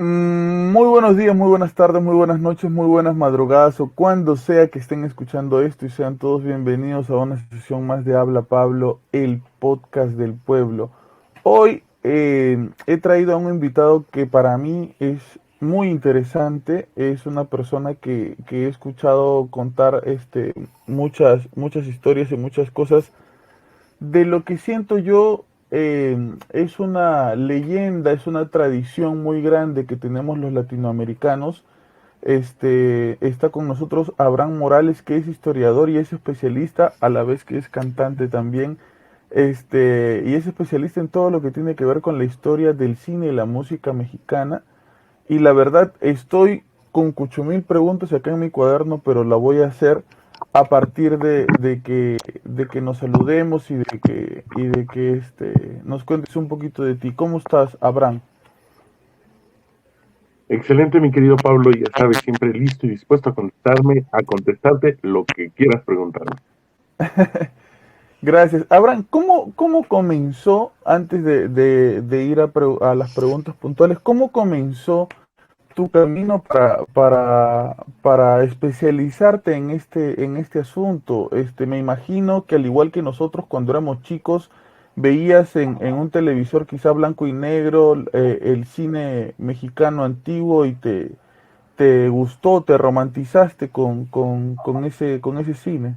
Muy buenos días, muy buenas tardes, muy buenas noches, muy buenas madrugadas o cuando sea que estén escuchando esto y sean todos bienvenidos a una sesión más de Habla Pablo, el podcast del pueblo. Hoy he traído a un invitado que para mí es muy interesante, es una persona que he escuchado contar muchas historias y muchas cosas de lo que siento yo. Es una leyenda, es una tradición muy grande que tenemos los latinoamericanos. Está con nosotros Abraham Morales, que es historiador y es especialista, a la vez que es cantante también. Y es especialista en todo lo que tiene que ver con la historia del cine y la música mexicana. Y la verdad, estoy con cuchumil preguntas acá en mi cuaderno, pero la voy a hacer a partir de que nos saludemos y de que nos cuentes un poquito de ti. ¿Cómo estás, Abraham? Excelente, mi querido Pablo, ya sabes, siempre listo y dispuesto a contestarte lo que quieras preguntarme. Gracias. Abraham, ¿cómo comenzó, antes de ir a las preguntas puntuales, cómo comenzó tu camino para especializarte en este asunto? Me imagino que al igual que nosotros cuando éramos chicos, veías en un televisor quizá blanco y negro el cine mexicano antiguo y te gustó, te romantizaste con ese cine.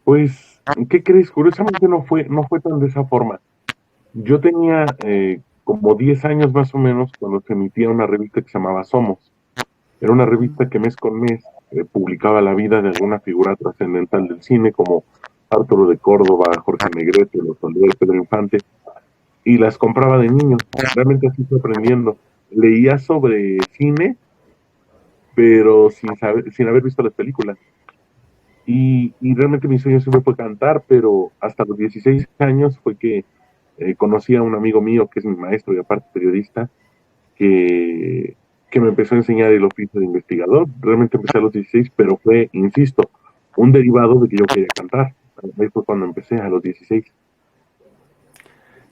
Pues, ¿qué crees? Curiosamente no fue tan de esa forma. Yo tenía como 10 años más o menos cuando se emitía una revista que se llamaba Somos. Era una revista que mes con mes publicaba la vida de alguna figura trascendental del cine, como Arturo de Córdoba, Jorge Negrete, Los Oliver, Pedro Infante, y las compraba de niño. Realmente así fui aprendiendo. Leía sobre cine pero sin haber visto las películas. Y realmente mi sueño siempre fue cantar, pero hasta los 16 años fue que conocí a un amigo mío que es mi maestro y aparte periodista, que, que me empezó a enseñar el oficio de investigador. Realmente empecé a los 16, pero fue, insisto, un derivado de que yo quería cantar. Ahí fue cuando empecé a los 16.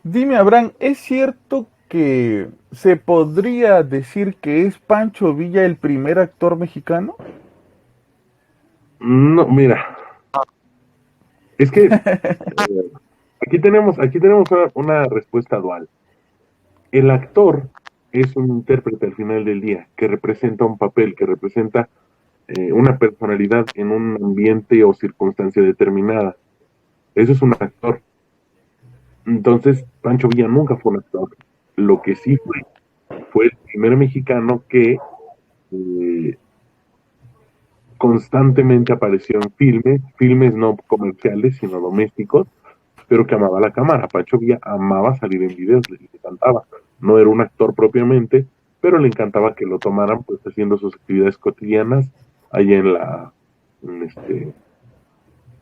Dime, Abraham, ¿es cierto que se podría decir que es Pancho Villa el primer actor mexicano? No, mira, es que aquí tenemos una respuesta dual. El actor es un intérprete al final del día, que representa un papel, que representa una personalidad en un ambiente o circunstancia determinada. Eso es un actor. Entonces, Pancho Villa nunca fue un actor. Lo que sí fue el primer mexicano que eh, constantemente apareció en filmes no comerciales, sino domésticos, pero que amaba la cámara. Pancho Villa amaba salir en videos, le encantaba. No era un actor propiamente, pero le encantaba que lo tomaran pues haciendo sus actividades cotidianas allá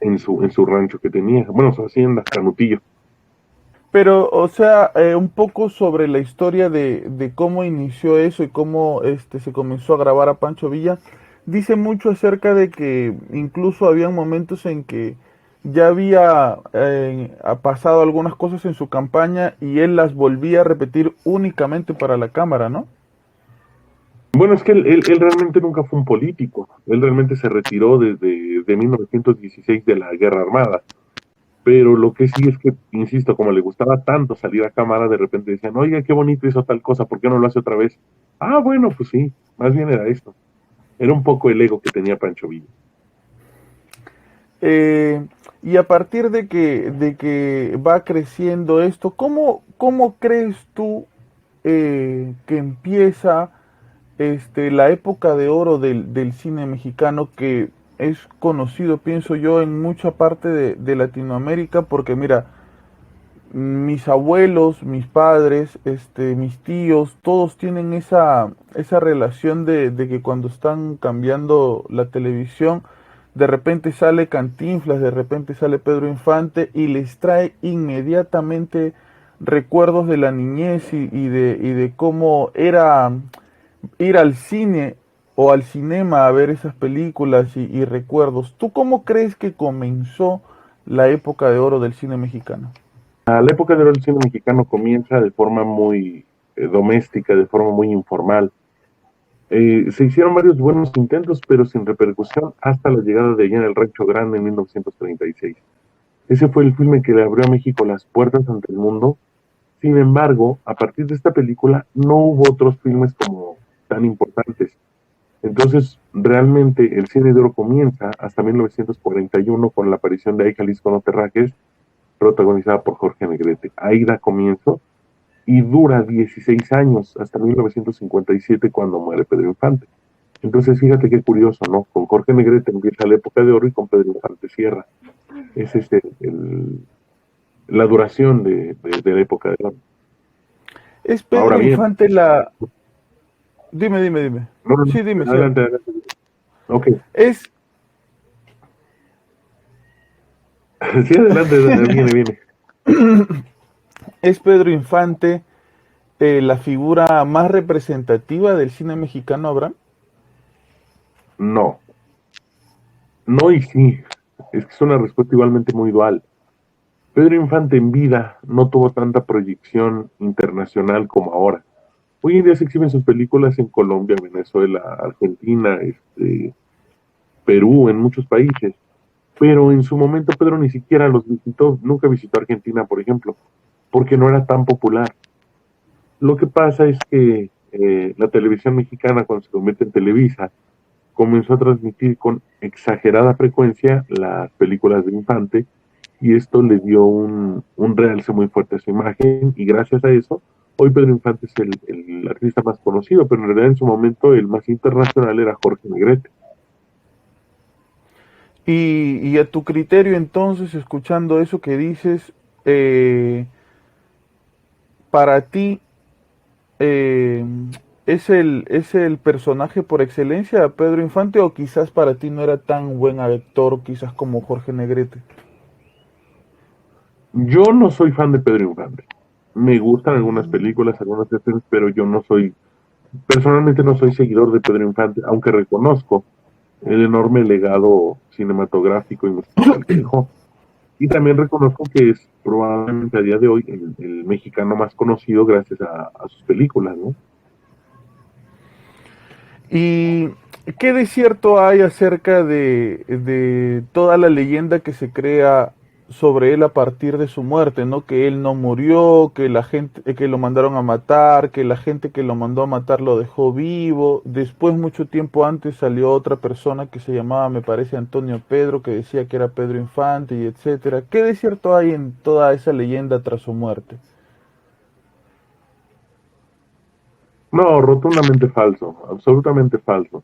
en su rancho que tenía, bueno, su hacienda, Canutillo. Pero, o sea, un poco sobre la historia de cómo inició eso y cómo se comenzó a grabar a Pancho Villa. Dice mucho acerca de que incluso había momentos en que ya había ha pasado algunas cosas en su campaña y él las volvía a repetir únicamente para la cámara, ¿no? Bueno, es que él realmente nunca fue un político, él realmente se retiró desde de 1916 de la Guerra Armada, pero lo que sí es que, insisto, como le gustaba tanto salir a cámara, de repente decían, oiga, qué bonito hizo tal cosa, ¿por qué no lo hace otra vez? Ah, bueno, pues sí, más bien era esto. Era un poco el ego que tenía Pancho Villa. Eh, y a partir de que va creciendo esto, ¿cómo crees tú que empieza la época de oro del cine mexicano, que es conocido, pienso yo, en mucha parte de Latinoamérica? Porque mira, mis abuelos, mis padres, mis tíos, todos tienen esa relación de que cuando están cambiando la televisión, de repente sale Cantinflas, de repente sale Pedro Infante y les trae inmediatamente recuerdos de la niñez y de cómo era ir al cine o al cinema a ver esas películas y recuerdos. ¿Tú cómo crees que comenzó la época de oro del cine mexicano? La época de oro del cine mexicano comienza de forma muy, doméstica de forma muy informal. Se hicieron varios buenos intentos, pero sin repercusión hasta la llegada de Allá en el Rancho Grande en 1936. Ese fue el filme que le abrió a México las puertas ante el mundo. Sin embargo, a partir de esta película no hubo otros filmes como tan importantes. Entonces, realmente el cine de oro comienza hasta 1941 con la aparición de Ay Jalisco no te rajes, protagonizada por Jorge Negrete. Ahí da comienzo y dura 16 años hasta 1957 cuando muere Pedro Infante. Entonces, fíjate qué curioso, ¿no? Con Jorge Negrete empieza la época de oro y con Pedro Infante cierra. Es la duración de la época de oro. Es Ahora Pedro bien, Infante la... Dime. no, Sí, dime, adelante, adelante. Ok, Es, sí, adelante, viene. es Pedro Infante la figura más representativa del cine mexicano, Abraham. No, no y sí. Es que es una respuesta igualmente muy dual. Pedro Infante en vida no tuvo tanta proyección internacional como ahora. Hoy en día se exhiben sus películas en Colombia, Venezuela, Argentina, Perú, en muchos países. Pero en su momento Pedro ni siquiera los visitó, nunca visitó Argentina, por ejemplo, porque no era tan popular. Lo que pasa es que la televisión mexicana, cuando se convierte en Televisa, comenzó a transmitir con exagerada frecuencia las películas de Infante y esto le dio un realce muy fuerte a su imagen y gracias a eso, hoy Pedro Infante es el artista más conocido, pero en realidad en su momento el más internacional era Jorge Negrete. Y a tu criterio, entonces, escuchando eso que dices, eh, para ti, eh, es el personaje por excelencia, Pedro Infante, o quizás para ti no era tan buen actor, quizás como Jorge Negrete? Yo no soy fan de Pedro Infante. Me gustan algunas películas, algunas escenas, pero yo no soy, personalmente no soy seguidor de Pedro Infante, aunque reconozco el enorme legado cinematográfico y musical que dejó. Y también reconozco que es probablemente a día de hoy el mexicano más conocido gracias a sus películas, ¿no? ¿Y qué de cierto hay acerca de toda la leyenda que se crea sobre él a partir de su muerte, ¿no? Que él no murió, que la gente, que lo mandaron a matar, que la gente que lo mandó a matar lo dejó vivo. Después, mucho tiempo antes, salió otra persona que se llamaba, me parece, Antonio Pedro, que decía que era Pedro Infante y etcétera. ¿Qué de cierto hay en toda esa leyenda tras su muerte? No, rotundamente falso, absolutamente falso.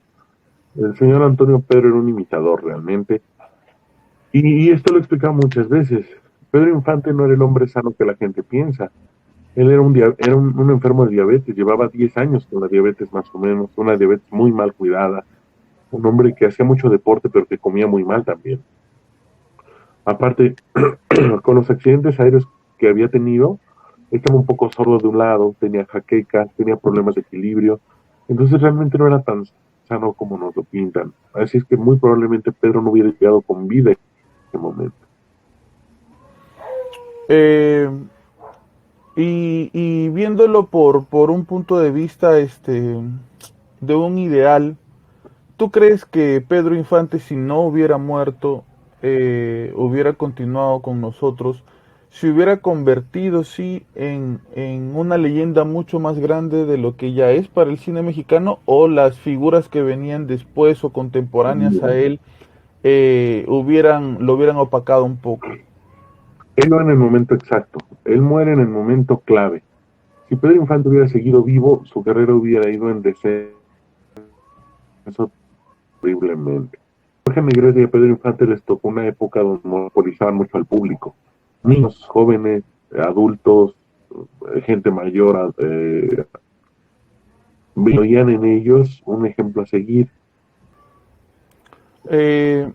El señor Antonio Pedro era un imitador realmente. Y esto lo he explicado muchas veces. Pedro Infante no era el hombre sano que la gente piensa. Él era un enfermo de diabetes, llevaba 10 años con la diabetes más o menos, una diabetes muy mal cuidada, un hombre que hacía mucho deporte pero que comía muy mal también. Aparte, con los accidentes aéreos que había tenido, estaba un poco sordo de un lado, tenía jaquecas, tenía problemas de equilibrio, entonces realmente no era tan sano como nos lo pintan. Así es que muy probablemente Pedro no hubiera llegado con vida en ese momento. Eh, y viéndolo por un punto de vista de un ideal, ¿tú crees que Pedro Infante, si no hubiera muerto, hubiera continuado con nosotros, se hubiera convertido, sí, en una leyenda mucho más grande de lo que ya es para el cine mexicano, o las figuras que venían después o contemporáneas a él lo hubieran opacado un poco? Él va en el momento exacto, él muere en el momento clave. Si Pedro Infante hubiera seguido vivo, su carrera hubiera ido en descenso horriblemente. Jorge Negrete y a Pedro Infante les tocó una época donde monopolizaban mucho al público. Niños, jóvenes, adultos, gente mayor, veían en ellos un ejemplo a seguir. Eh,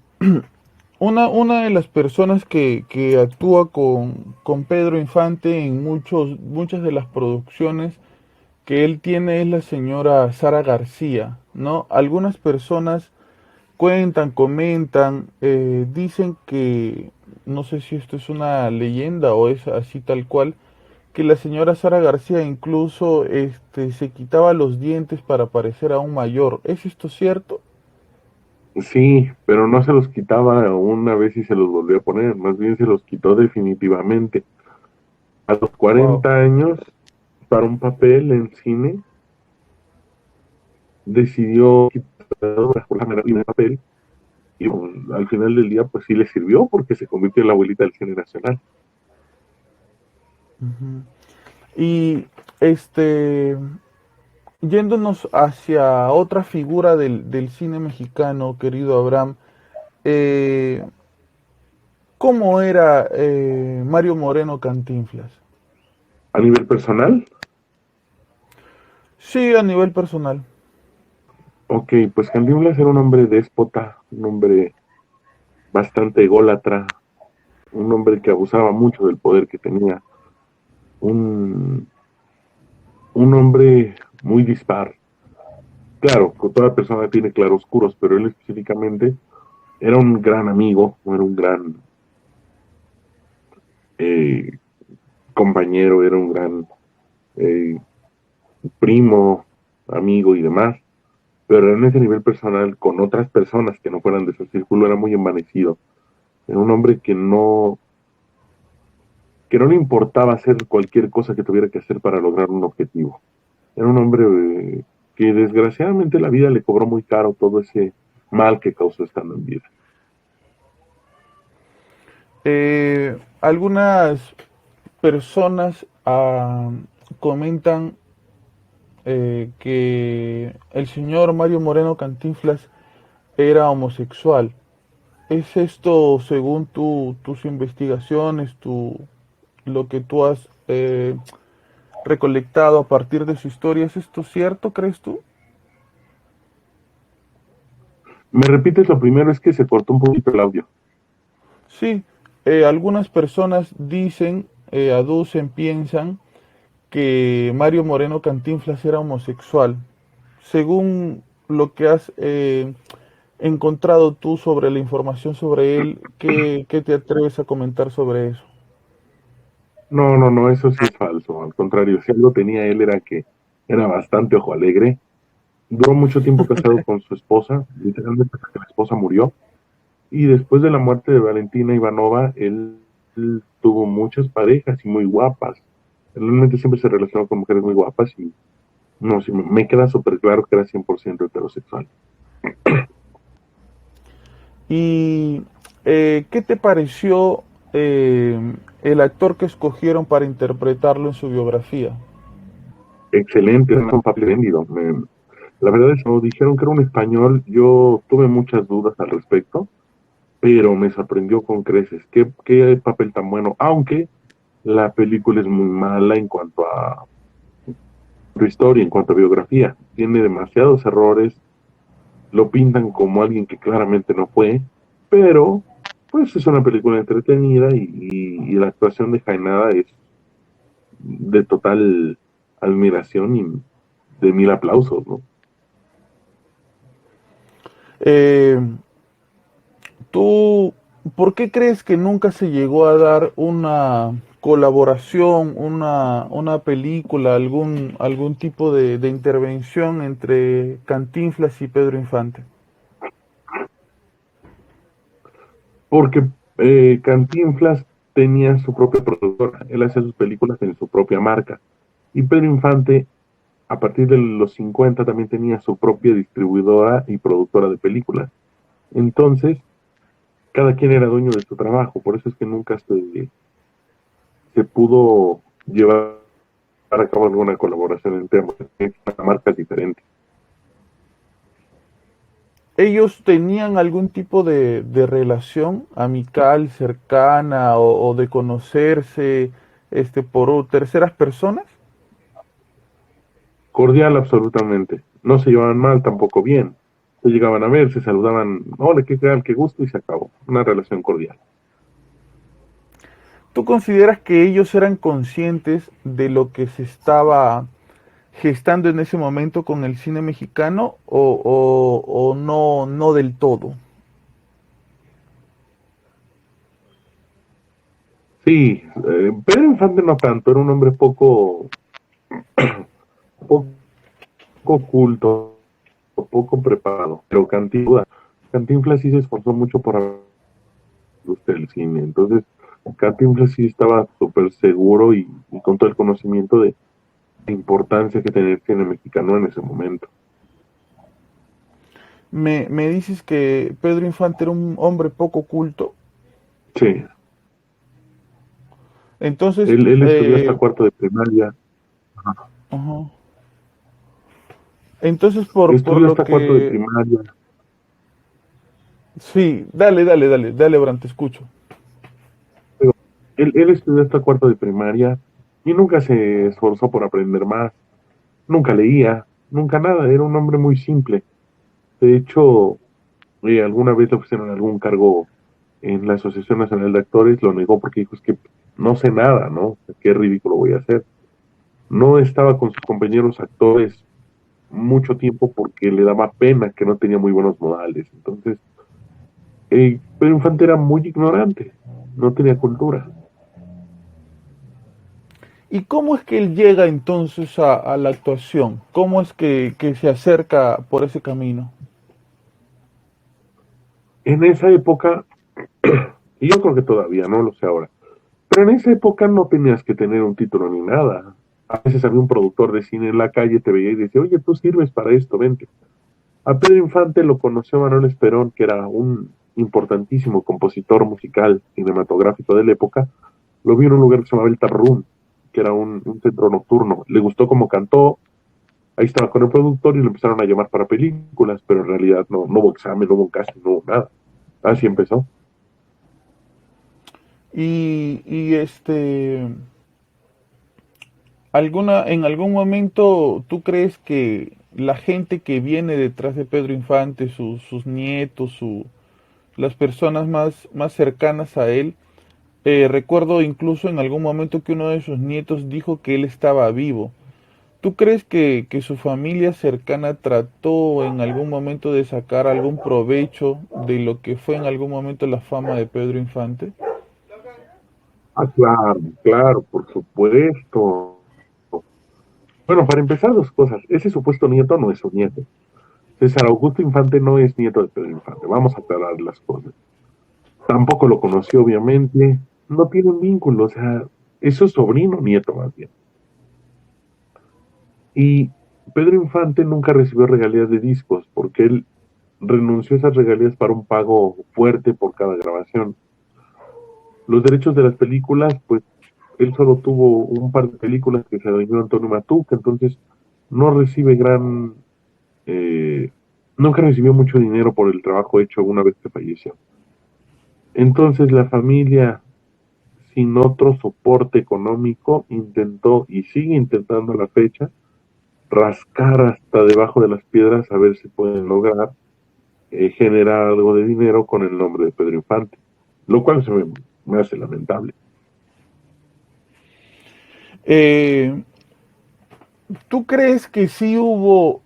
una de las personas que actúa con Pedro Infante en muchas de las producciones que él tiene es la señora Sara García, ¿no? Algunas personas cuentan, comentan, dicen que, no sé si esto es una leyenda o es así tal cual, que la señora Sara García incluso se quitaba los dientes para parecer aún mayor. ¿Es esto cierto? Sí, pero no se los quitaba una vez y se los volvió a poner, más bien se los quitó definitivamente. A los Wow. 40 años, para un papel en cine, decidió quitar la primer papel y pues, al final del día pues sí le sirvió porque se convirtió en la abuelita del cine nacional. Ujú. Y este, yéndonos hacia otra figura del cine mexicano, querido Abraham, eh, ¿cómo era Mario Moreno Cantinflas? A nivel personal, Sí, a nivel personal. ok, pues Cantinflas era un hombre déspota, un hombre bastante ególatra, un hombre que abusaba mucho del poder que tenía, un, un hombre muy dispar. Claro, toda persona tiene claroscuros, pero él específicamente era un gran amigo, era un gran eh, compañero, era un gran eh, primo, amigo y demás, pero en ese nivel personal, con otras personas que no fueran de su círculo, era muy envanecido. Era un hombre que no le importaba hacer cualquier cosa que tuviera que hacer para lograr un objetivo. Era un hombre que desgraciadamente la vida le cobró muy caro todo ese mal que causó estando en vida. Algunas personas comentan que el señor Mario Moreno Cantinflas era homosexual. ¿Es esto según tus investigaciones, lo que tú has recolectado a partir de su historia? ¿Es esto cierto, crees tú? Me repites lo primero, es que se cortó un poquito el audio. Sí, algunas personas dicen, aducen, piensan que Mario Moreno Cantinflas era homosexual. Según lo que has encontrado tú sobre la información sobre él, ¿qué te atreves a comentar sobre eso? No, no, no, eso sí es falso. Al contrario, si algo tenía él era que era bastante ojo alegre. Duró mucho tiempo casado con su esposa, literalmente hasta que la esposa murió. Y después de la muerte de Valentina Ivanova, él tuvo muchas parejas y muy guapas. Realmente siempre se relacionó con mujeres muy guapas y no, sí, me queda súper claro que era 100% heterosexual. ¿Y qué te pareció el actor que escogieron para interpretarlo en su biografía? Excelente, era un papel espléndido. La verdad es que cuando dijeron que era un español, yo tuve muchas dudas al respecto, pero me sorprendió con creces. Qué papel tan bueno, aunque la película es muy mala en cuanto a su historia, en cuanto a biografía. Tiene demasiados errores, lo pintan como alguien que claramente no fue, pero pues es una película entretenida y la actuación de Jaenada es de total admiración y de mil aplausos, ¿no? Eh, ¿Tú por qué crees que nunca se llegó a dar una colaboración, una película, algún tipo de intervención entre Cantinflas y Pedro Infante? Porque Cantinflas tenía su propia productora, él hacía sus películas en su propia marca. Y Pedro Infante, a partir de los 50, también tenía su propia distribuidora y productora de películas. Entonces, cada quien era dueño de su trabajo, por eso es que nunca se pudo llevar a cabo alguna colaboración entre marcas diferentes. ¿Ellos tenían algún tipo de relación amical, cercana o de conocerse por terceras personas? Cordial absolutamente. No se llevaban mal, tampoco bien. Se llegaban a ver, se saludaban, hola, qué tal, qué gusto, y se acabó. Una relación cordial. ¿Tú consideras que ellos eran conscientes de lo que se estaba gestando en ese momento con el cine mexicano o no, no del todo? Sí, Pedro Infante no tanto, era un hombre poco culto, poco preparado, pero Cantinflas sí se esforzó mucho por la industria del cine, entonces Cantinflas sí estaba súper seguro y con todo el conocimiento de la importancia que tenía el cine mexicano en ese momento. Me dices que Pedro Infante era un hombre poco culto. Sí, Entonces, él estudió hasta cuarto de primaria. ajá. Entonces por Estudió lo hasta cuarto de que... primaria. Sí, dale, Bran, te escucho. Pero él estudió hasta cuarto de primaria y nunca se esforzó por aprender más. Nunca leía, nunca nada. Era un hombre muy simple. De hecho, alguna vez le ofrecieron algún cargo en la Asociación Nacional de Actores, lo negó porque dijo, es que no sé nada, ¿no? Qué ridículo voy a hacer. No estaba con sus compañeros actores mucho tiempo porque le daba pena que no tenía muy buenos modales. Entonces, Pedro Infante era muy ignorante, no tenía cultura. ¿Y cómo es que él llega entonces a la actuación? ¿Cómo es que se acerca por ese camino? En esa época, y yo creo que todavía, no lo sé ahora, pero en esa época no tenías que tener un título ni nada. A veces había un productor de cine en la calle, te veía y decía, oye, tú sirves para esto, vente. A Pedro Infante lo conoció Manuel Esperón, que era un importantísimo compositor musical cinematográfico de la época. Lo vio en un lugar que se llamaba El Tarrum, que era un centro nocturno. Le gustó cómo cantó, ahí estaba con el productor y lo empezaron a llamar para películas, pero en realidad no hubo examen, no hubo casting, no hubo nada. Así empezó. Y en algún momento tú crees que la gente que viene detrás de Pedro Infante, sus nietos, las personas más cercanas a él, recuerdo incluso en algún momento que uno de sus nietos dijo que él estaba vivo. ¿Tú crees que su familia cercana trató en algún momento de sacar algún provecho de lo que fue en algún momento la fama de Pedro Infante? Ah, claro, claro, por supuesto. Bueno, para empezar, dos cosas. Ese supuesto nieto no es su nieto. César Augusto Infante no es nieto de Pedro Infante. Vamos a aclarar las cosas. Tampoco lo conoció, obviamente. No tiene un vínculo, o sea, es su sobrino nieto más bien. Y Pedro Infante nunca recibió regalías de discos porque él renunció a esas regalías para un pago fuerte por cada grabación. Los derechos de las películas, pues él solo tuvo un par de películas que se adueñó Antonio Matuca, entonces no recibe eh, nunca recibió mucho dinero por el trabajo hecho una vez que falleció. Entonces la familia, sin otro soporte económico, intentó y sigue intentando a la fecha rascar hasta debajo de las piedras a ver si pueden lograr generar algo de dinero con el nombre de Pedro Infante, lo cual me hace lamentable. Eh, ¿Tú crees que sí hubo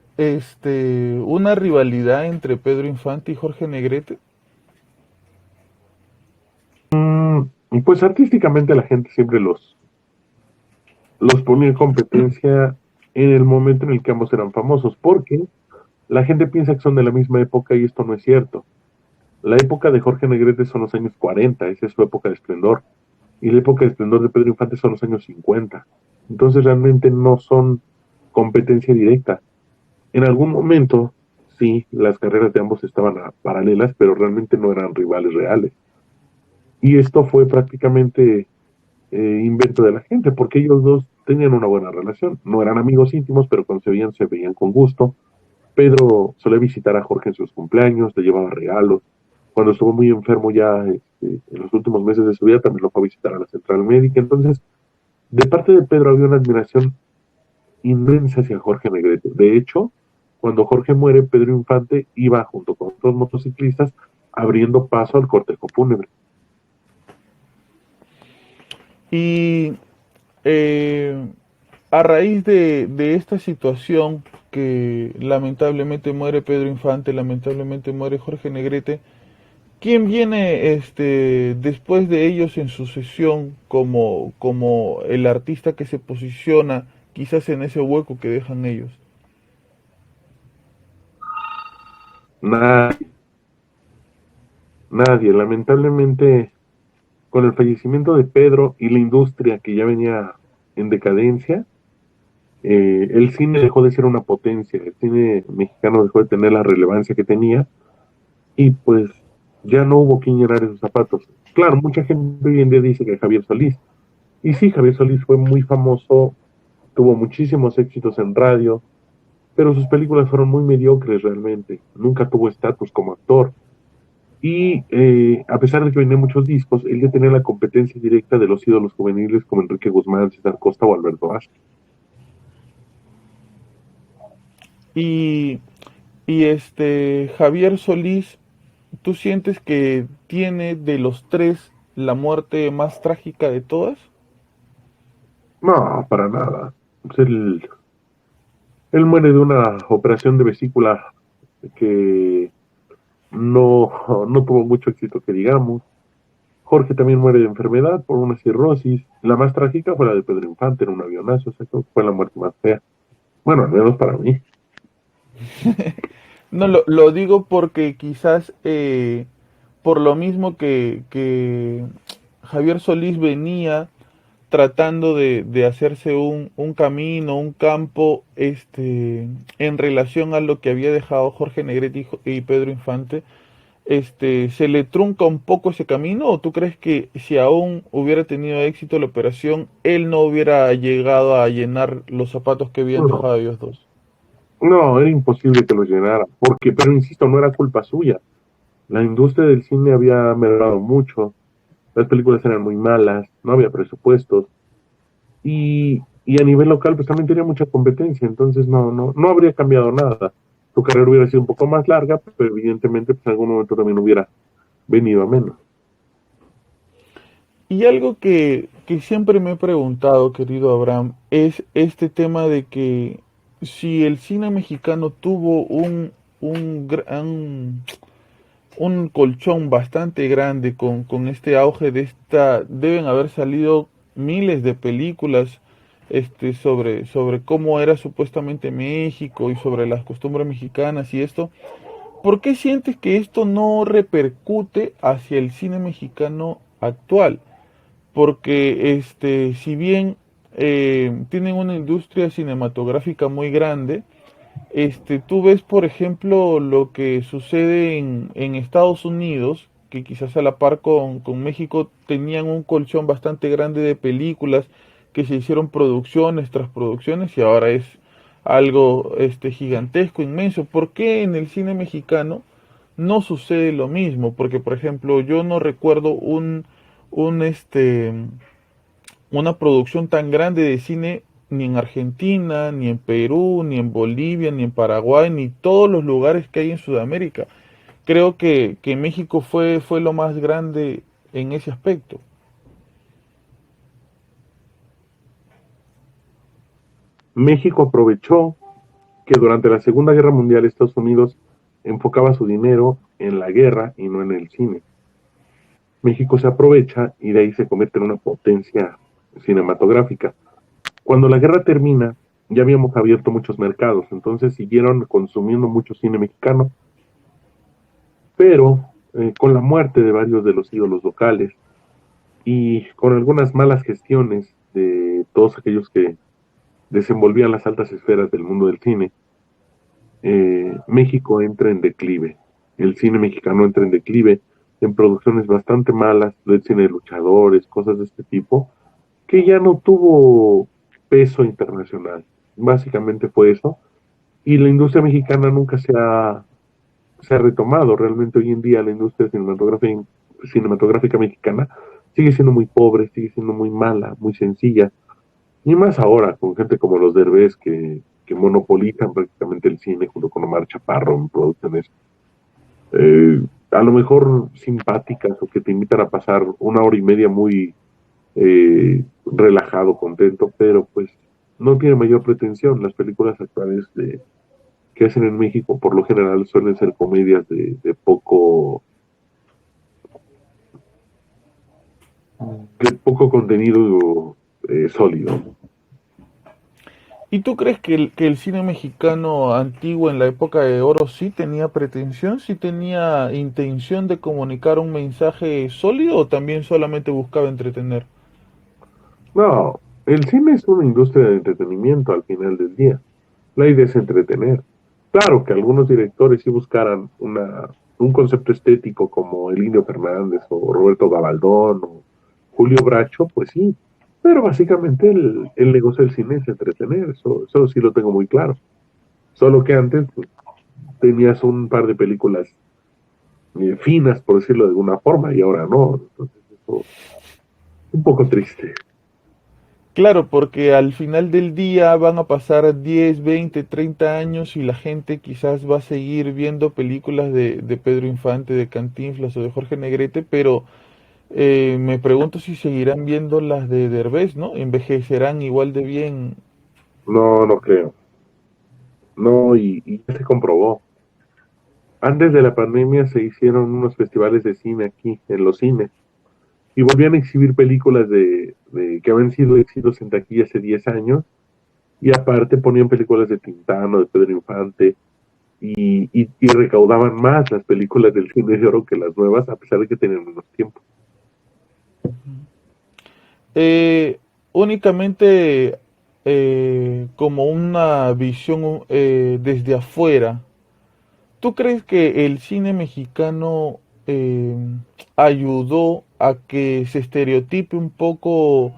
una rivalidad entre Pedro Infante y Jorge Negrete? Pues artísticamente la gente siempre los ponía en competencia en el momento en el que ambos eran famosos, porque la gente piensa que son de la misma época y esto no es cierto. La época de Jorge Negrete son los años 40, esa es su época de esplendor, y la época de esplendor de Pedro Infante son los años 50. Entonces realmente no son competencia directa. En algún momento, sí, las carreras de ambos estaban paralelas, pero realmente no eran rivales reales. Y esto fue prácticamente invento de la gente, porque ellos dos tenían una buena relación. No eran amigos íntimos, pero cuando se veían con gusto. Pedro solía visitar a Jorge en sus cumpleaños, le llevaba regalos. Cuando estuvo muy enfermo ya en los últimos meses de su vida, también lo fue a visitar a la central médica. Entonces, de parte de Pedro había una admiración inmensa hacia Jorge Negrete. De hecho, cuando Jorge muere, Pedro Infante iba junto con otros motociclistas abriendo paso al cortejo fúnebre. Y eh, a raíz de esta situación que lamentablemente muere Pedro Infante, lamentablemente muere Jorge Negrete, ¿Quién viene después de ellos en sucesión como el artista que se posiciona quizás en ese hueco que dejan ellos? Nadie, nadie. Lamentablemente, con el fallecimiento de Pedro y la industria que ya venía en decadencia, el cine dejó de ser una potencia, el cine mexicano dejó de tener la relevancia que tenía y pues ya no hubo quien llenar esos zapatos. Claro, mucha gente hoy en día dice que Javier Solís, y sí, Javier Solís fue muy famoso, tuvo muchísimos éxitos en radio, pero sus películas fueron muy mediocres realmente, nunca tuvo estatus como actor. Y a pesar de que vendía muchos discos, él ya tenía la competencia directa de los ídolos juveniles como Enrique Guzmán, César Costa o Alberto Vázquez. Y, Javier Solís, ¿tú sientes que tiene de los tres la muerte más trágica de todas? No, para nada. Pues él muere de una operación de vesícula que no tuvo mucho éxito, que digamos. Jorge también muere de enfermedad por una cirrosis. La más trágica fue la de Pedro Infante en un avionazo. O sea, creo que fue la muerte más fea. Bueno, al menos para mí. No, lo digo porque quizás por lo mismo que Javier Solís venía tratando de hacerse un camino, un campo, en relación a lo que había dejado Jorge Negrete y Pedro Infante, ¿se le trunca un poco ese camino o tú crees que si aún hubiera tenido éxito la operación, él no hubiera llegado a llenar los zapatos que habían No, dejado ellos dos? no, era imposible que lo llenara. Porque, pero insisto, no era culpa suya. La industria del cine había mermado mucho. Las películas eran muy malas, no había presupuestos. Y a nivel local, pues también tenía mucha competencia. Entonces, no habría cambiado nada. Su carrera hubiera sido un poco más larga, pero evidentemente, pues en algún momento también hubiera venido a menos. Y algo que siempre me he preguntado, querido Abraham, es este tema de que si el cine mexicano tuvo un colchón bastante grande con este auge de esta, deben haber salido miles de películas sobre cómo era supuestamente México y sobre las costumbres mexicanas y esto. ¿Por qué sientes que esto no repercute hacia el cine mexicano actual? Porque si bien tienen una industria cinematográfica muy grande, tú ves, por ejemplo, lo que sucede en Estados Unidos, que quizás a la par con México tenían un colchón bastante grande de películas que se hicieron producciones tras producciones y ahora es algo gigantesco, inmenso. ¿Por qué en el cine mexicano no sucede lo mismo? Porque, por ejemplo, yo no recuerdo un una producción tan grande de cine ni en Argentina, ni en Perú, ni en Bolivia, ni en Paraguay, ni todos los lugares que hay en Sudamérica. Creo que México fue lo más grande en ese aspecto. México aprovechó que durante la Segunda Guerra Mundial Estados Unidos enfocaba su dinero en la guerra y no en el cine. México se aprovecha y de ahí se convierte en una potencia cinematográfica. Cuando la guerra termina, ya habíamos abierto muchos mercados, entonces siguieron consumiendo mucho cine mexicano, pero con la muerte de varios de los ídolos locales y con algunas malas gestiones de todos aquellos que desenvolvían las altas esferas del mundo del cine, México entra en declive. El cine mexicano entra en declive en producciones bastante malas, del cine de luchadores, cosas de este tipo, que ya no tuvo peso internacional. Básicamente fue eso. Y la industria mexicana nunca se ha retomado. Realmente hoy en día la industria cinematográfica mexicana sigue siendo muy pobre, sigue siendo muy mala, muy sencilla. Y más ahora, con gente como los Derbez que monopolizan prácticamente el cine junto con Omar Chaparro en producciones a lo mejor simpáticas o que te invitan a pasar una hora y media muy relajado, contento, pero pues no tiene mayor pretensión. Las películas actuales que hacen en México por lo general suelen ser comedias de poco de poco contenido sólido. ¿Y tú crees que el cine mexicano antiguo en la época de oro sí tenía pretensión, sí tenía intención de comunicar un mensaje sólido o también solamente buscaba entretener? No, el cine es una industria de entretenimiento al final del día. La idea es entretener. Claro que algunos directores sí buscaran un concepto estético como el Indio Fernández o Roberto Gabaldón o Julio Bracho, pues sí. Pero básicamente el negocio del cine es entretener, eso sí lo tengo muy claro. Solo que antes pues, tenías un par de películas finas, por decirlo de alguna forma, y ahora no. Entonces eso es un poco triste. Claro, porque al final del día van a pasar 10, 20, 30 años y la gente quizás va a seguir viendo películas de Pedro Infante, de Cantinflas o de Jorge Negrete, pero me pregunto si seguirán viendo las de Derbez, ¿no? Envejecerán igual de bien. No, no creo. No, y ya se comprobó. Antes de la pandemia se hicieron unos festivales de cine aquí, en los cines, y volvían a exhibir películas que habían sido éxitos en taquilla hace 10 años, y aparte ponían películas de Tintano, de Pedro Infante, y recaudaban más las películas del cine de oro que las nuevas, a pesar de que tenían menos tiempo. Eh, Únicamente como una visión desde afuera. ¿Tú crees que el cine mexicano eh, ayudó a que se estereotipe un poco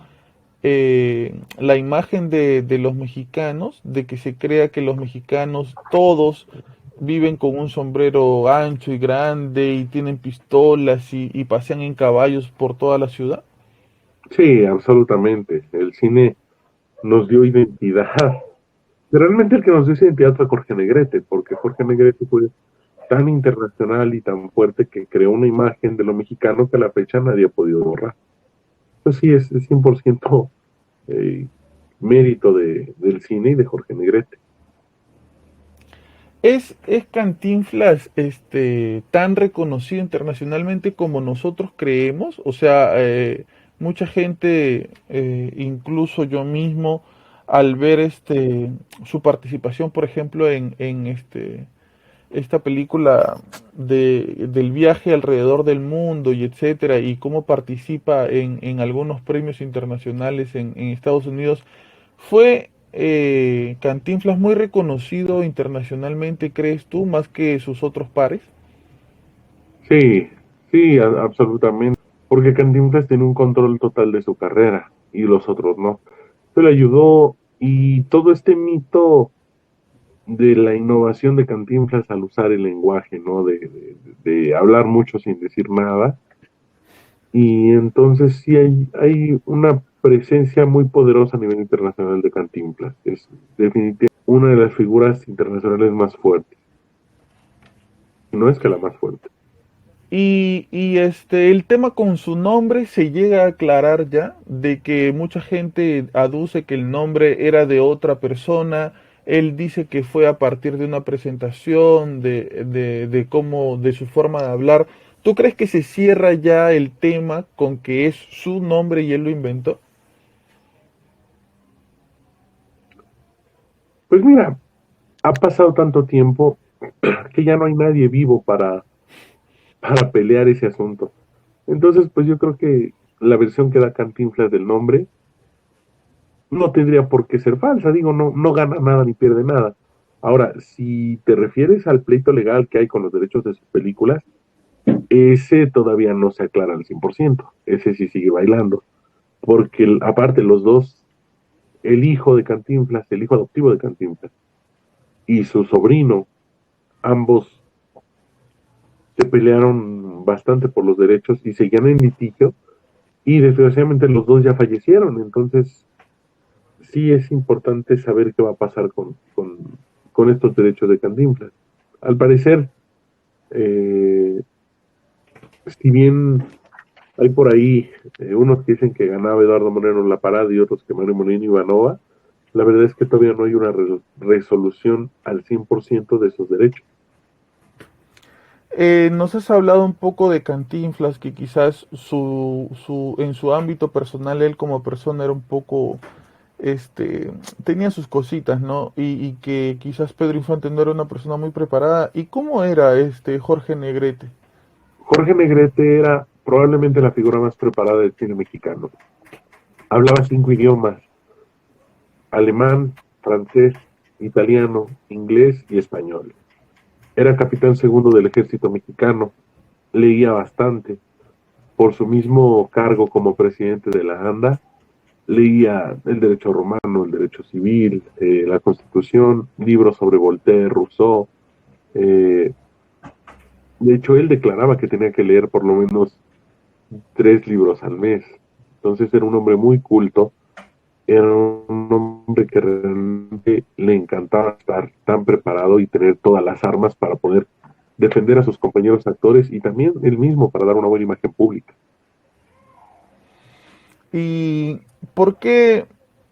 la imagen de los mexicanos, de que se crea que los mexicanos todos viven con un sombrero ancho y grande y tienen pistolas y pasean en caballos por toda la ciudad? Sí, absolutamente. El cine nos dio identidad. Pero realmente el que nos dio esa identidad fue Jorge Negrete, porque Jorge Negrete fue tan internacional y tan fuerte que creó una imagen de lo mexicano que a la fecha nadie ha podido borrar. Pues sí, es 100% eh, mérito del cine y de Jorge Negrete. ¿Es Cantinflas tan reconocido internacionalmente como nosotros creemos? O sea, mucha gente, incluso yo mismo, al ver su participación, por ejemplo, en esta película del viaje alrededor del mundo y etcétera, y cómo participa en algunos premios internacionales en Estados Unidos, fue Cantinflas muy reconocido internacionalmente, ¿crees tú, más que sus otros pares? Sí, sí, absolutamente. Porque Cantinflas tiene un control total de su carrera y los otros no. Eso le ayudó y todo este mito de la innovación de Cantinflas al usar el lenguaje, ¿no? De hablar mucho sin decir nada. Y entonces sí hay una presencia muy poderosa a nivel internacional de Cantinflas. Es definitivamente una de las figuras internacionales más fuertes. Y no es que la más fuerte. El tema con su nombre se llega a aclarar ya, de que mucha gente aduce que el nombre era de otra persona. Él dice que fue a partir de una presentación, de cómo, de su forma de hablar. ¿Tú crees que se cierra ya el tema con que es su nombre y él lo inventó? Pues mira, ha pasado tanto tiempo que ya no hay nadie vivo para pelear ese asunto. Entonces, pues yo creo que la versión que da Cantinflas del nombre no tendría por qué ser falsa. Digo, no gana nada ni pierde nada. Ahora, si te refieres al pleito legal que hay con los derechos de sus películas, ese todavía no se aclara al 100%. Ese sí sigue bailando. Porque aparte los dos, el hijo de Cantinflas, el hijo adoptivo de Cantinflas, y su sobrino, ambos se pelearon bastante por los derechos y seguían en litigio y desgraciadamente los dos ya fallecieron. Entonces, sí es importante saber qué va a pasar con estos derechos de Cantinflas. Al parecer, eh, si bien hay por ahí unos que dicen que ganaba Eduardo Moreno La Parada y otros que Mario Moreno iba Nova, la verdad es que todavía no hay una resolución al 100% de esos derechos. Nos has hablado un poco de Cantinflas, que quizás en su ámbito personal él como persona era un poco, este, tenía sus cositas, ¿no? Y que quizás Pedro Infante no era una persona muy preparada. ¿Y cómo era Jorge Negrete? Jorge Negrete era probablemente la figura más preparada del cine mexicano. Hablaba 5 idiomas: alemán, francés, italiano, inglés y español. Era capitán segundo del ejército mexicano, leía bastante. Por su mismo cargo como presidente de la ANDA, leía el derecho romano, el derecho civil, la constitución, libros sobre Voltaire, Rousseau. eh, de hecho, él declaraba que tenía que leer por lo menos 3 libros al mes. Entonces era un hombre muy culto, era un hombre que realmente le encantaba estar tan preparado y tener todas las armas para poder defender a sus compañeros actores y también él mismo para dar una buena imagen pública. ¿Y por qué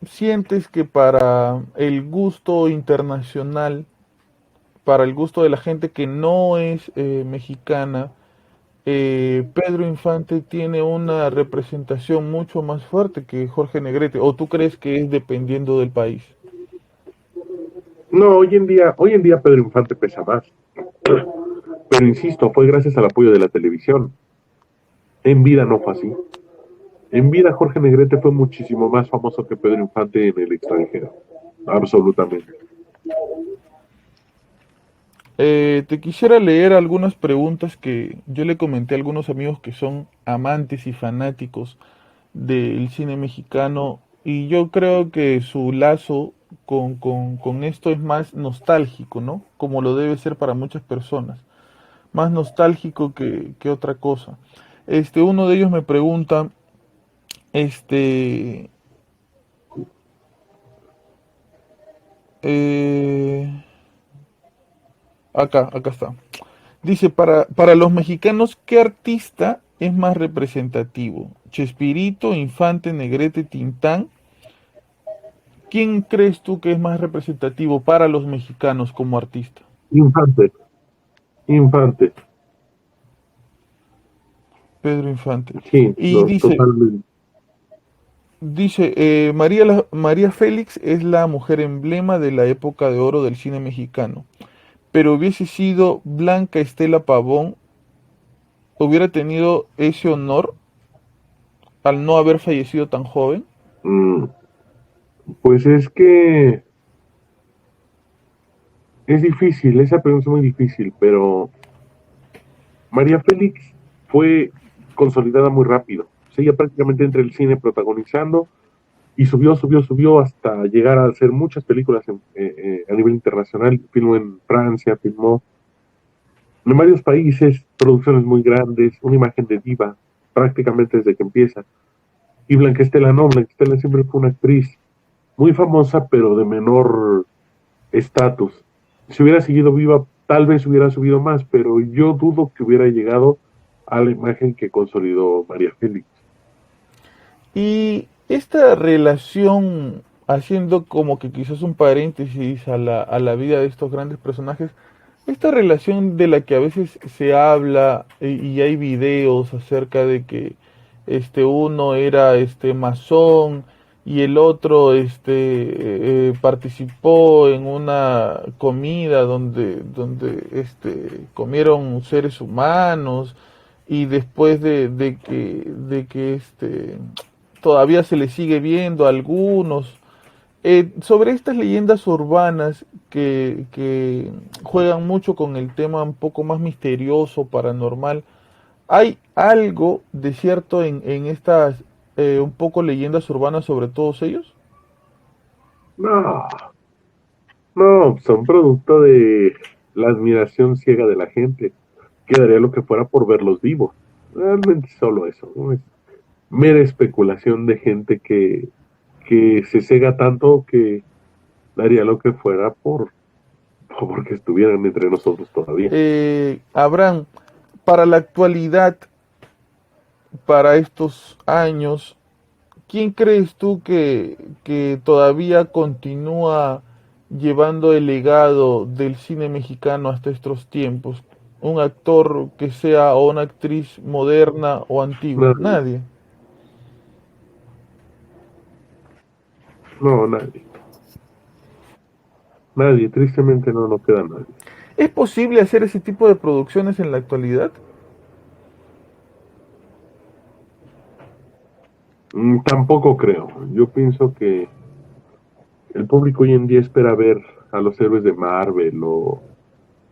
sientes que para el gusto internacional, para el gusto de la gente que no es mexicana, Pedro Infante tiene una representación mucho más fuerte que Jorge Negrete? ¿O tú crees que es dependiendo del país? No, hoy en día Pedro Infante pesa más, pero insisto, fue gracias al apoyo de la televisión. En vida no fue así. En vida Jorge Negrete fue muchísimo más famoso que Pedro Infante en el extranjero. Absolutamente. Te quisiera leer algunas preguntas que yo le comenté a algunos amigos que son amantes y fanáticos del cine mexicano, y yo creo que su lazo con esto es más nostálgico, ¿no? Como lo debe ser para muchas personas, más nostálgico que otra cosa. Uno de ellos me pregunta, este, eh, acá está. Dice, para los mexicanos, ¿qué artista es más representativo? Chespirito, Infante, Negrete, Tintán. ¿Quién crees tú que es más representativo para los mexicanos como artista? Infante, Infante. Pedro Infante. Sí, Y no, dice, totalmente. María Félix es la mujer emblema de la época de oro del cine mexicano, pero hubiese sido Blanca Estela Pavón, hubiera tenido ese honor al no haber fallecido tan joven. Mm, pues es que es difícil, esa pregunta es muy difícil, pero María Félix fue consolidada muy rápido. O sea, ella prácticamente entra el cine protagonizando y subió hasta llegar a hacer muchas películas a nivel internacional. Filmó en Francia, filmó en varios países, producciones muy grandes, una imagen de diva prácticamente desde que empieza. Y Blanca Estela no, Blanca Estela siempre fue una actriz muy famosa, pero de menor estatus. Si hubiera seguido viva, tal vez hubiera subido más, pero yo dudo que hubiera llegado a la imagen que consolidó María Félix. Y esta relación, haciendo como que quizás un paréntesis a la vida de estos grandes personajes, esta relación de la que a veces se habla y hay videos acerca de que uno era masón y el otro participó en una comida donde comieron seres humanos, y después de que todavía se le sigue viendo a algunos. Sobre estas leyendas urbanas que juegan mucho con el tema un poco más misterioso, paranormal, ¿hay algo de cierto en estas un poco leyendas urbanas sobre todos ellos? No, no, son producto de la admiración ciega de la gente, que daría lo que fuera por verlos vivos. Realmente solo eso, ¿no? Es mera especulación de gente que se cega tanto que daría lo que fuera porque estuvieran entre nosotros todavía. Abraham, para la actualidad, para estos años, ¿quién crees tú que todavía continúa llevando el legado del cine mexicano hasta estos tiempos? un actor que sea o una actriz moderna o antigua? Nadie, Nadie. no, nadie. Nadie, tristemente no queda nadie. ¿Es posible hacer ese tipo de producciones en la actualidad? Tampoco creo. Yo pienso que el público hoy en día espera ver a los héroes de Marvel o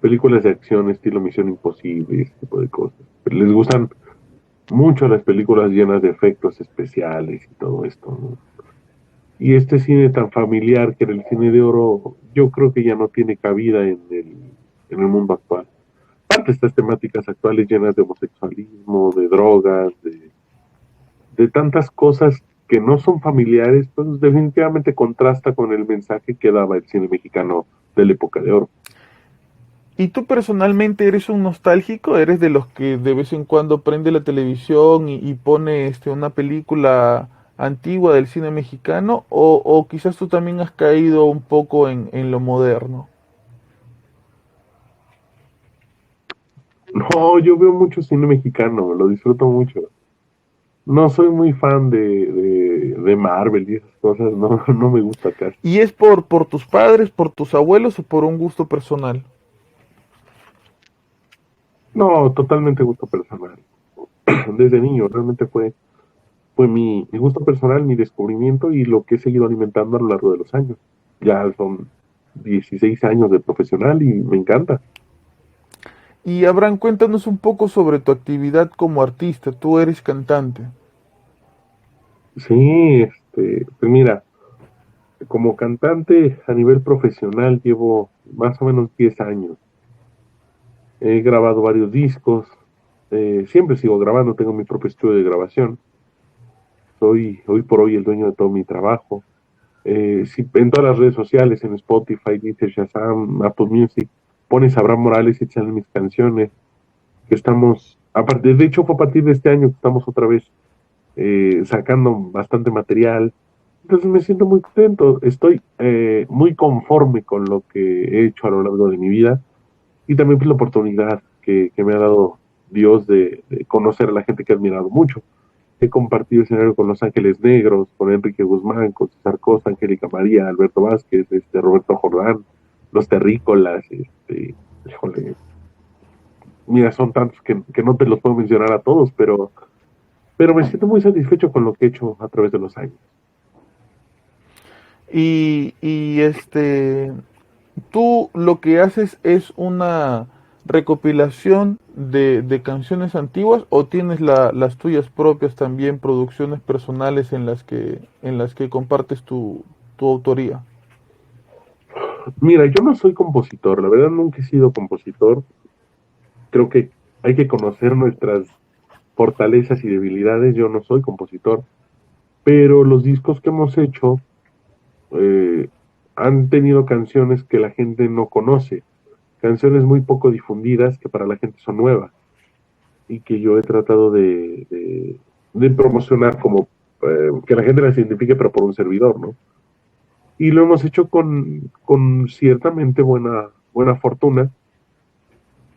películas de acción estilo Misión Imposible, ese tipo de cosas. Les gustan mucho las películas llenas de efectos especiales y todo esto, ¿no? Y este cine tan familiar que era el cine de oro, yo creo que ya no tiene cabida en el mundo actual. Aparte de estas temáticas actuales llenas de homosexualismo, de drogas, de tantas cosas que no son familiares, pues definitivamente contrasta con el mensaje que daba el cine mexicano de la época de oro. ¿Y tú personalmente eres un nostálgico? ¿Eres de los que de vez en cuando prende la televisión y pone una película antigua del cine mexicano? O quizás tú también has caído un poco en lo moderno? No, yo veo mucho cine mexicano, lo disfruto mucho. No soy muy fan de Marvel y esas cosas, no, no me gusta casi. ¿Y es por tus padres, por tus abuelos o por un gusto personal? No, totalmente gusto personal. Desde niño realmente fue mi gusto personal, mi descubrimiento y lo que he seguido alimentando a lo largo de los años. Ya son 16 años de profesional y me encanta. Y Abraham, cuéntanos un poco sobre tu actividad como artista. Tú eres cantante. Sí, pues mira, como cantante a nivel profesional llevo más o menos 10 años. He grabado varios discos, siempre sigo grabando, tengo mi propio estudio de grabación. Soy hoy por hoy el dueño de todo mi trabajo. Si en todas las redes sociales, en Spotify, Deezer, Shazam, Apple Music, pones Abraham Morales y te salen mis canciones, que estamos, de hecho fue a partir de este año que estamos otra vez sacando bastante material. Entonces me siento muy contento, estoy muy conforme con lo que he hecho a lo largo de mi vida y también pues, la oportunidad que me ha dado Dios de conocer a la gente que he admirado mucho. He compartido escenario con Los Ángeles Negros, con Enrique Guzmán, con César Costa, Angélica María, Alberto Vázquez, Roberto Jordán, Los Terrícolas, híjole, mira, son tantos que no te los puedo mencionar a todos, pero me siento muy satisfecho con lo que he hecho a través de los años. Y tú lo que haces es una recopilación de canciones antiguas o tienes las tuyas propias también, producciones personales en las que compartes tu autoría. Mira, yo no soy compositor, la verdad nunca he sido compositor. Creo que hay que conocer nuestras fortalezas y debilidades. Yo no soy compositor, pero los discos que hemos hecho eh, han tenido canciones que la gente no conoce, canciones muy poco difundidas que para la gente son nuevas y que yo he tratado de promocionar como que la gente las identifique, pero por un servidor, ¿no? Y lo hemos hecho con ciertamente buena fortuna,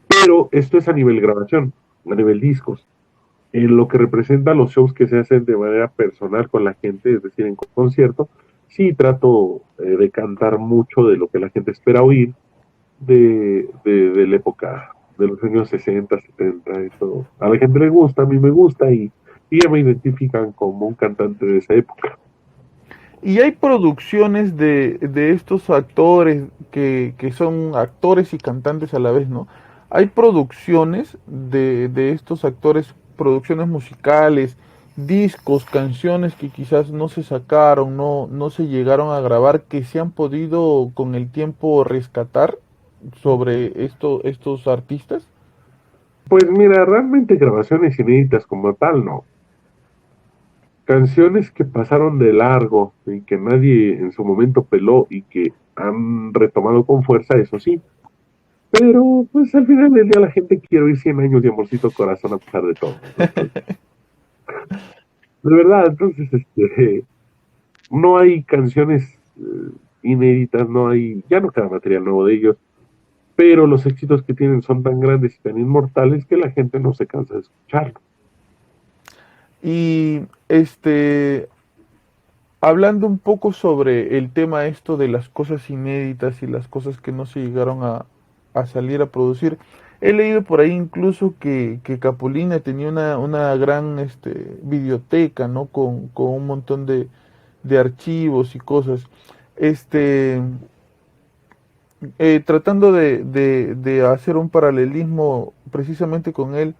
pero esto es a nivel grabación, a nivel discos. En lo que representa los shows que se hacen de manera personal con la gente, es decir, en concierto, sí trato de cantar mucho de lo que la gente espera oír de la época de los años 60, 70, eso. A la gente le gusta, a mí me gusta y ya me identifican como un cantante de esa época. Y hay producciones de estos actores que son actores y cantantes a la vez, ¿no? Hay producciones de estos actores, producciones musicales, discos, canciones que quizás no se sacaron, no se llegaron a grabar, que se han podido con el tiempo rescatar sobre estos artistas. Pues mira, realmente grabaciones inéditas como tal, no. Canciones que pasaron de largo y que nadie en su momento peló y que han retomado con fuerza, eso sí. Pero pues al final del día la gente quiere oír 100 años de Amorcito Corazón a pesar de todo, ¿no? Entonces, de verdad, entonces no hay canciones inéditas, no hay, ya no queda material nuevo de ellos, pero los éxitos que tienen son tan grandes y tan inmortales que la gente no se cansa de escucharlo. Y hablando un poco sobre el tema esto de las cosas inéditas y las cosas que no se llegaron a salir a producir, he leído por ahí incluso que Capulina tenía una gran biblioteca, ¿no? Con un montón de archivos y cosas. Este, tratando de hacer un paralelismo precisamente con él,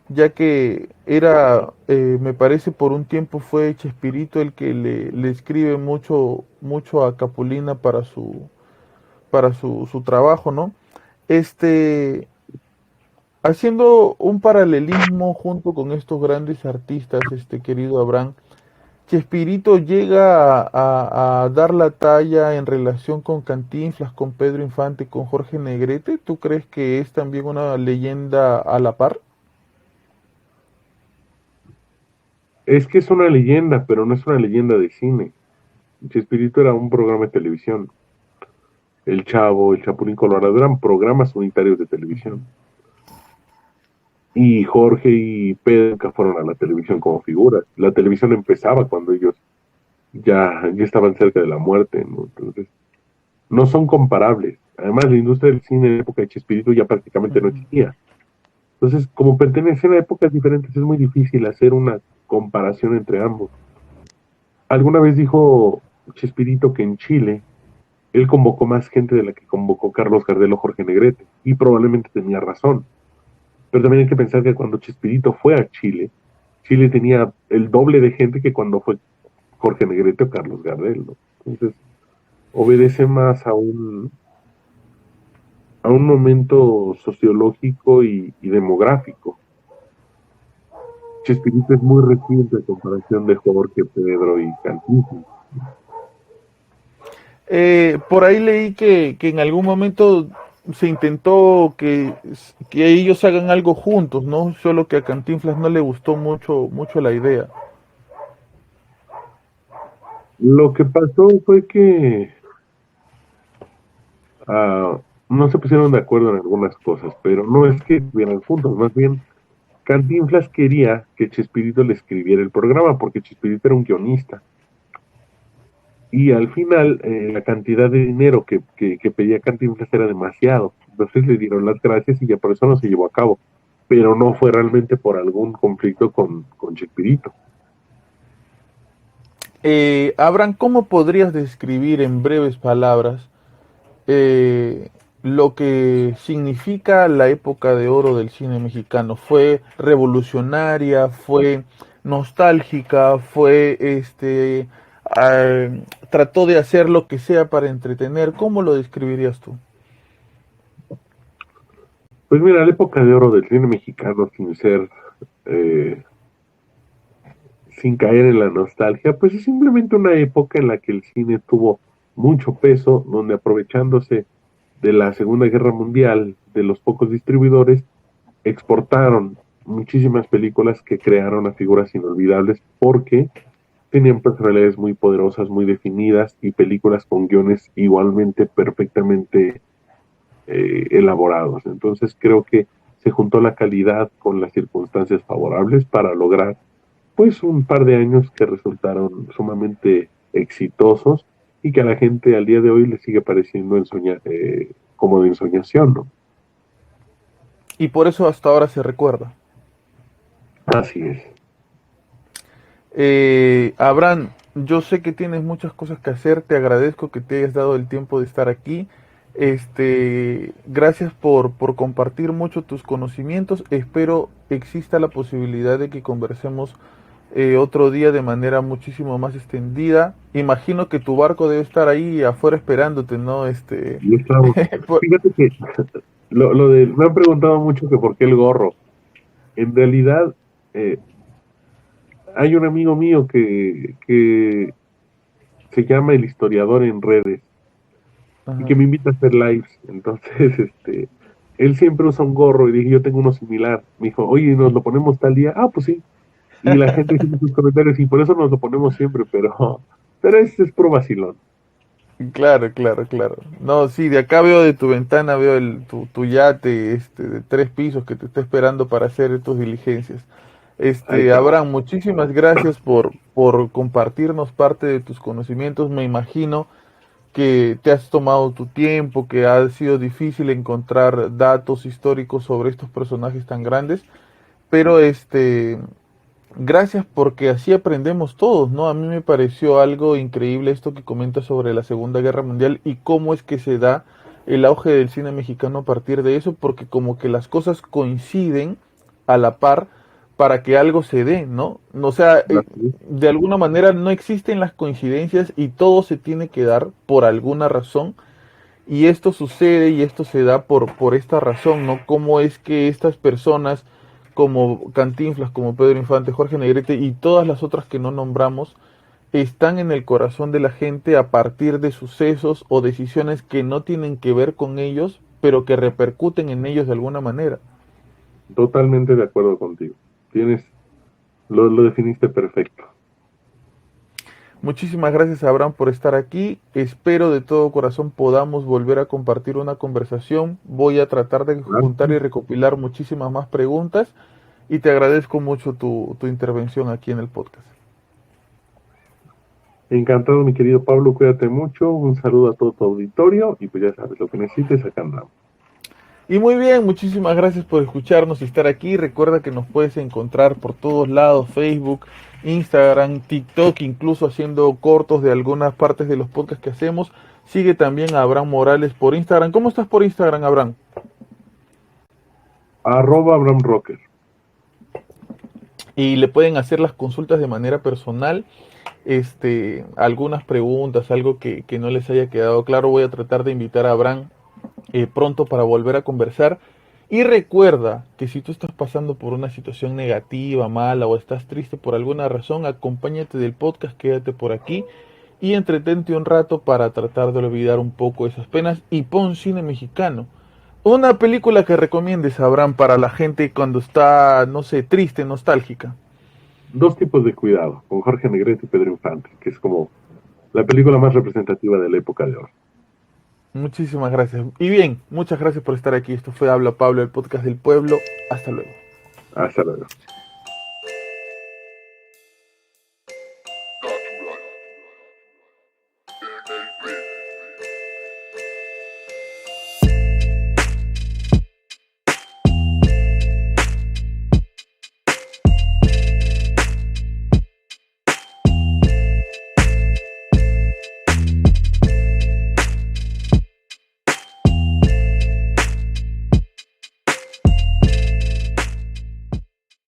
ya que era, me parece, por un tiempo fue Chespirito el que le escribe mucho a Capulina para su trabajo, ¿no? Este, haciendo un paralelismo junto con estos grandes artistas, querido Abraham, Chespirito llega a dar la talla en relación con Cantinflas, con Pedro Infante, con Jorge Negrete. ¿Tú crees que es también una leyenda a la par? Es que es una leyenda, pero no es una leyenda de cine. Chespirito era un programa de televisión. El Chavo, el Chapulín Colorado eran programas unitarios de televisión. Y Jorge y Pedro nunca fueron a la televisión como figuras. La televisión empezaba cuando ellos ya estaban cerca de la muerte, ¿no? Entonces, no son comparables. Además, la industria del cine en la época de Chespirito ya prácticamente no Ujú. existía. Entonces, como pertenecen a épocas diferentes, es muy difícil hacer una comparación entre ambos. Alguna vez dijo Chespirito que en Chile él convocó más gente de la que convocó Carlos Gardel o Jorge Negrete, y probablemente tenía razón. Pero también hay que pensar que cuando Chespirito fue a Chile, Chile tenía el doble de gente que cuando fue Jorge Negrete o Carlos Gardel, ¿no? Entonces, obedece más a un momento sociológico y demográfico. Chespirito es muy reciente a comparación de Jorge, Pedro y Cantinflas. Por ahí leí que en algún momento se intentó que ellos hagan algo juntos, ¿no? Solo que a Cantinflas no le gustó mucho la idea. Lo que pasó fue que no se pusieron de acuerdo en algunas cosas, pero no es que estuvieran juntos, más bien Cantinflas quería que Chespirito le escribiera el programa, porque Chespirito era un guionista. Y al final, la cantidad de dinero que pedía Cantinflas era demasiado. Entonces le dieron las gracias y ya por eso no se llevó a cabo. Pero no fue realmente por algún conflicto con Chespirito. Abraham, ¿cómo podrías describir en breves palabras eh, lo que significa la época de oro del cine mexicano? ¿Fue revolucionaria? ¿Fue nostálgica? ¿Fue trató de hacer lo que sea para entretener? ¿Cómo lo describirías tú? Pues mira, la época de oro del cine mexicano, sin ser, eh, sin caer en la nostalgia, pues es simplemente una época en la que el cine tuvo mucho peso, donde aprovechándose de la Segunda Guerra Mundial, de los pocos distribuidores, exportaron muchísimas películas que crearon a figuras inolvidables porque tenían personalidades muy poderosas, muy definidas y películas con guiones igualmente perfectamente elaborados. Entonces creo que se juntó la calidad con las circunstancias favorables para lograr pues un par de años que resultaron sumamente exitosos y que a la gente al día de hoy le sigue pareciendo como de ensoñación, ¿no? Y por eso hasta ahora se recuerda. Así es. Abraham, yo sé que tienes muchas cosas que hacer, te agradezco que te hayas dado el tiempo de estar aquí. Gracias por compartir mucho tus conocimientos. Espero exista la posibilidad de que conversemos otro día de manera muchísimo más extendida. Imagino que tu barco debe estar ahí afuera esperándote, ¿no? Y estamos, Por- fíjate que me han preguntado mucho que por qué el gorro. En realidad, eh, hay un amigo mío que se llama El Historiador en redes y que Ajá. me invita a hacer lives. Entonces, él siempre usa un gorro y dije, yo tengo uno similar. Me dijo, oye, ¿nos lo ponemos tal día? Ah, pues sí. Y la gente dice en sus comentarios, y por eso nos lo ponemos siempre, pero es puro vacilón. Claro, claro, claro. No, sí, de acá veo de tu ventana, veo tu yate de 3 pisos que te está esperando para hacer tus diligencias. Ahí está. Abraham, muchísimas gracias por compartirnos parte de tus conocimientos. Me imagino que te has tomado tu tiempo, que ha sido difícil encontrar datos históricos sobre estos personajes tan grandes, pero gracias porque así aprendemos todos, ¿no? A mí me pareció algo increíble esto que comentas sobre la Segunda Guerra Mundial y cómo es que se da el auge del cine mexicano a partir de eso, porque como que las cosas coinciden a la par para que algo se dé, ¿no? O sea, Así es. de alguna manera no existen las coincidencias y todo se tiene que dar por alguna razón y esto sucede y esto se da por esta razón, ¿no? Cómo es que estas personas como Cantinflas, como Pedro Infante, Jorge Negrete y todas las otras que no nombramos, están en el corazón de la gente a partir de sucesos o decisiones que no tienen que ver con ellos, pero que repercuten en ellos de alguna manera. Totalmente de acuerdo contigo. Tienes, lo definiste perfecto. Muchísimas gracias, Abraham, por estar aquí. Espero de todo corazón podamos volver a compartir una conversación. Voy a tratar de juntar y recopilar muchísimas más preguntas y te agradezco mucho tu intervención aquí en el podcast. Encantado, mi querido Pablo, cuídate mucho. Un saludo a todo tu auditorio y pues ya sabes, lo que necesites, acá andamos. Y muy bien, muchísimas gracias por escucharnos y estar aquí. Recuerda que nos puedes encontrar por todos lados, Facebook, Instagram, TikTok, incluso haciendo cortos de algunas partes de los podcasts que hacemos. Sigue también a Abraham Morales por Instagram. ¿Cómo estás por Instagram, Abraham? Abraham Rocker. Y le pueden hacer las consultas de manera personal. Algunas preguntas, algo que no les haya quedado claro, voy a tratar de invitar a Abraham pronto para volver a conversar. Y recuerda que si tú estás pasando por una situación negativa, mala o estás triste por alguna razón, acompáñate del podcast, quédate por aquí y entretente un rato para tratar de olvidar un poco esas penas y pon cine mexicano. Una película que recomiendes, Abraham, para la gente cuando está, no sé, triste, nostálgica. Dos tipos de cuidado, con Jorge Negrete y Pedro Infante, que es como la película más representativa de la época de oro. Muchísimas gracias. Y bien, muchas gracias por estar aquí. Esto fue Habla Pablo, el podcast del pueblo. Hasta luego. Hasta luego.